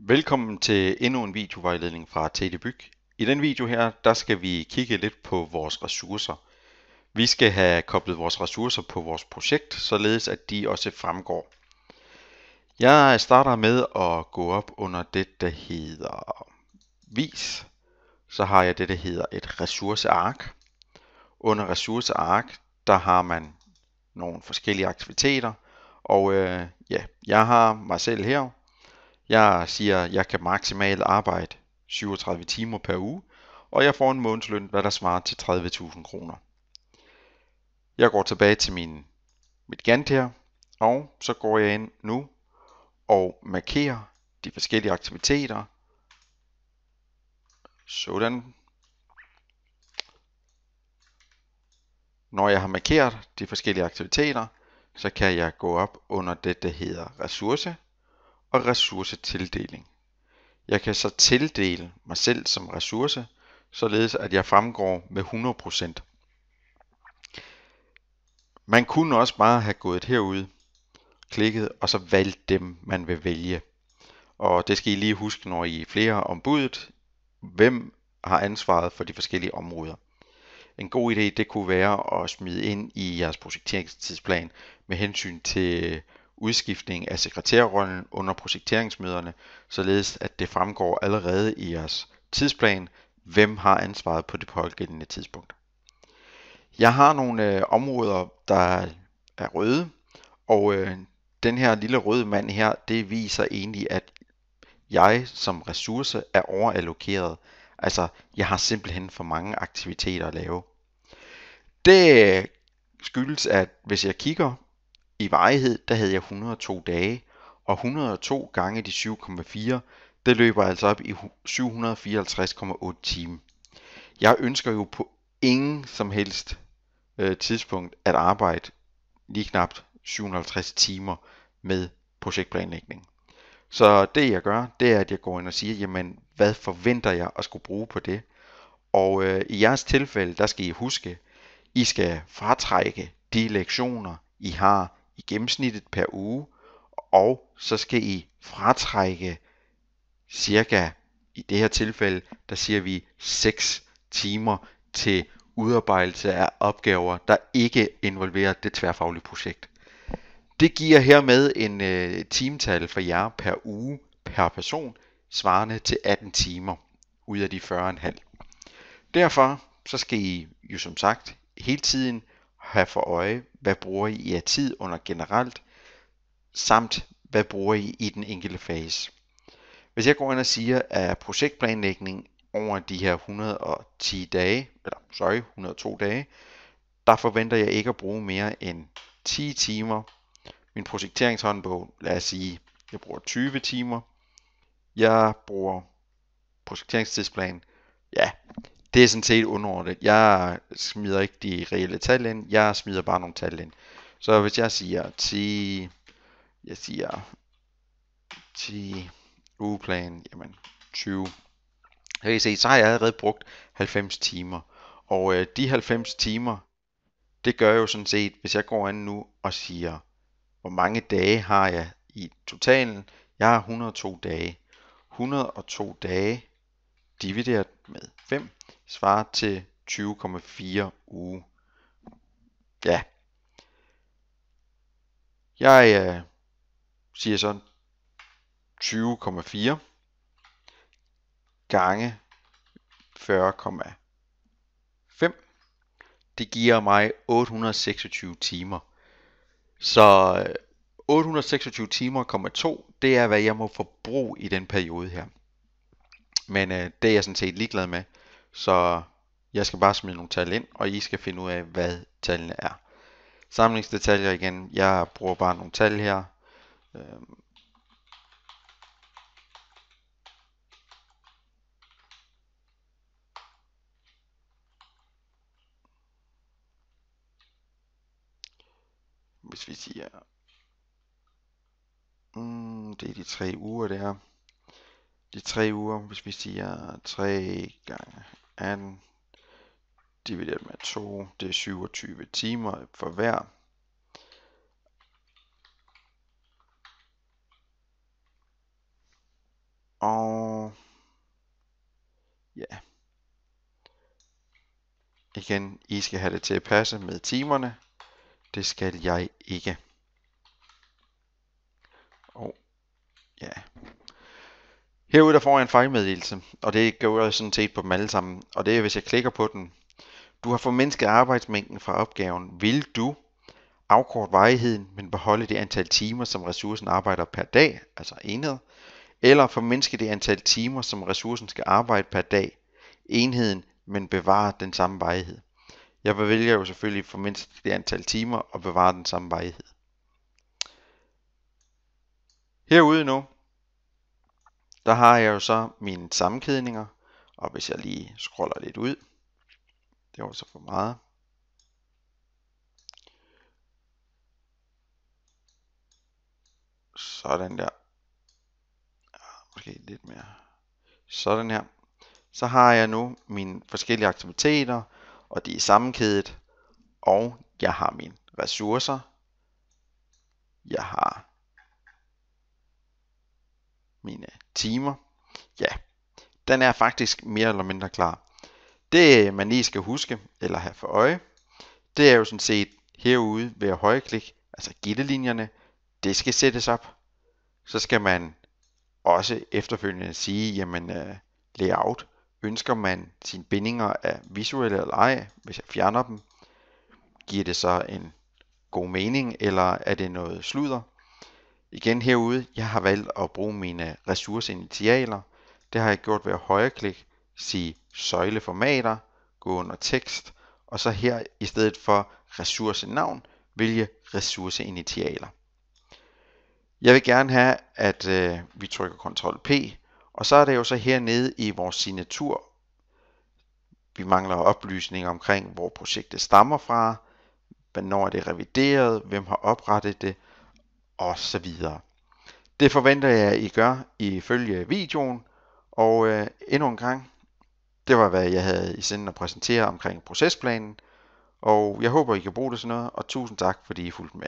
Velkommen til endnu en videovejledning fra TD Byg. I den video her, der skal vi kigge lidt på vores ressourcer. Vi skal have koblet vores ressourcer på vores projekt, således at de også fremgår. Jeg starter med at gå op under det, der hedder vis. Så har jeg det, der hedder et ressourceark. Under ressourceark, der har man nogle forskellige aktiviteter. Og jeg har mig selv her. Jeg siger, at jeg kan maksimalt arbejde 37 timer per uge, og jeg får en månedsløn, hvad der svarer til 30.000 kroner. Jeg går tilbage til mit Gantt her, og så går jeg ind nu og markerer de forskellige aktiviteter. Sådan. Når jeg har markeret de forskellige aktiviteter, så kan jeg gå op under det, der hedder ressource og ressourcetildeling. Jeg kan så tildele mig selv som ressource, således at jeg fremgår med 100%. Man kunne også bare have gået herud, klikket og så valgt dem, man vil vælge. Og det skal I lige huske, når I er flere om budet, hvem har ansvaret for de forskellige områder. En god idé, det kunne være at smide ind i jeres projekteringstidsplan med hensyn til udskiftning af sekretærrollen under projekteringsmøderne, således at det fremgår allerede i jeres tidsplan, hvem har ansvaret på det pågældende tidspunkt. Jeg har nogle områder, der er røde, og den her lille røde mand her, det viser egentlig, at jeg som ressource er overallokeret. Altså, jeg har simpelthen for mange aktiviteter at lave. Det skyldes, at hvis jeg kigger i varighed, der havde jeg 102 dage, og 102 gange de 7,4, det løber altså op i 754,8 timer. Jeg ønsker jo på ingen som helst tidspunkt at arbejde lige knap 750 timer med projektplanlægning. Så det jeg gør, det er, at jeg går ind og siger, jamen hvad forventer jeg at skulle bruge på det? Og i jeres tilfælde, der skal I huske, I skal fratrække de lektioner, I har i gennemsnittet per uge, og så skal I fratrække cirka, i det her tilfælde, der siger vi 6 timer til udarbejdelse af opgaver, der ikke involverer det tværfaglige projekt. Det giver hermed en timetal for jer per uge per person, svarende til 18 timer ud af de 40,5. Derfor så skal I jo som sagt hele tiden have for øje, hvad bruger I af tid under generelt, samt hvad bruger I i den enkelte fase. Hvis jeg går ind og siger, at projektplanlægning over de her 102 dage, der forventer jeg ikke at bruge mere end 10 timer. Min projekteringshåndbog, lad os sige, jeg bruger 20 timer. Jeg bruger projekteringstidsplan, ja, det er sådan set underordnet. Jeg smider ikke de reelle tal ind, jeg smider bare nogle tal ind. Så hvis jeg siger 10 ugeplan, jamen 20. Så kan I se, så har jeg allerede brugt 90 timer. Og de 90 timer, det gør jo sådan set, hvis jeg går ind nu og siger, hvor mange dage har jeg i totalen? Jeg har 102 dage. 102 dage divideret med 5 svarer til 20,4 uge. Ja. Jeg siger så 20,4 gange 40,5. Det giver mig 826 timer. Så 826 timer,2, det er hvad jeg må forbruge i den periode her. Men det er jeg sådan set ligeglad med. Så jeg skal bare smide nogle tal ind, og I skal finde ud af, hvad tallene er. Samlingsdetaljer igen. Jeg bruger bare nogle tal her. Hvis vi siger, det er de 3 uger der. De 3 uger, hvis vi siger 3 gange 18 divideret med 2, det er 27 timer for hver. Og ja, igen, I skal have det til at passe med timerne. Det skal jeg ikke. Og ja. Herude der får jeg en fejlmeddelelse, og det gør jeg sådan set på dem alle sammen. Og det er, hvis jeg klikker på den. Du har formindsket arbejdsmængden fra opgaven. Vil du afkorte varigheden, men beholde det antal timer, som ressourcen arbejder per dag, altså enhed, eller formindske det antal timer, som ressourcen skal arbejde per dag, enheden, men bevare den samme varighed. Jeg vælger jo selvfølgelig formindske det antal timer og bevare den samme varighed. Herude nu, der har jeg jo så mine sammenkædninger, og hvis jeg lige scroller lidt ud, det var så for meget. Sådan der. Måske lidt mere. Sådan her. Så har jeg nu mine forskellige aktiviteter, og de er sammenkædet, og jeg har mine ressourcer. Jeg har mine timer. Ja, den er faktisk mere eller mindre klar. Det man lige skal huske, eller have for øje, det er jo sådan set herude ved at højreklikke, altså gittelinjerne, det skal sættes op. Så skal man også efterfølgende sige, jamen layout, ønsker man sine bindinger af visuelle eller ej, hvis jeg fjerner dem, giver det så en god mening, eller er det noget sludder? Igen herude, jeg har valgt at bruge mine ressourceinitialer. Det har jeg gjort ved at højreklikke, sige søjleformater, gå under tekst, og så her i stedet for ressourcenavn, vælge ressourceinitialer. Jeg vil gerne have, at vi trykker Ctrl P, og så er det jo så hernede i vores signatur. Vi mangler oplysninger omkring, hvor projektet stammer fra, hvornår er det revideret, hvem har oprettet det, og så videre. Det forventer jeg, I gør ifølge videoen, og endnu en gang, det var hvad jeg havde i sinde at præsentere omkring procesplanen, og jeg håber, I kan bruge det sådan noget, og tusind tak, fordi I fulgte med.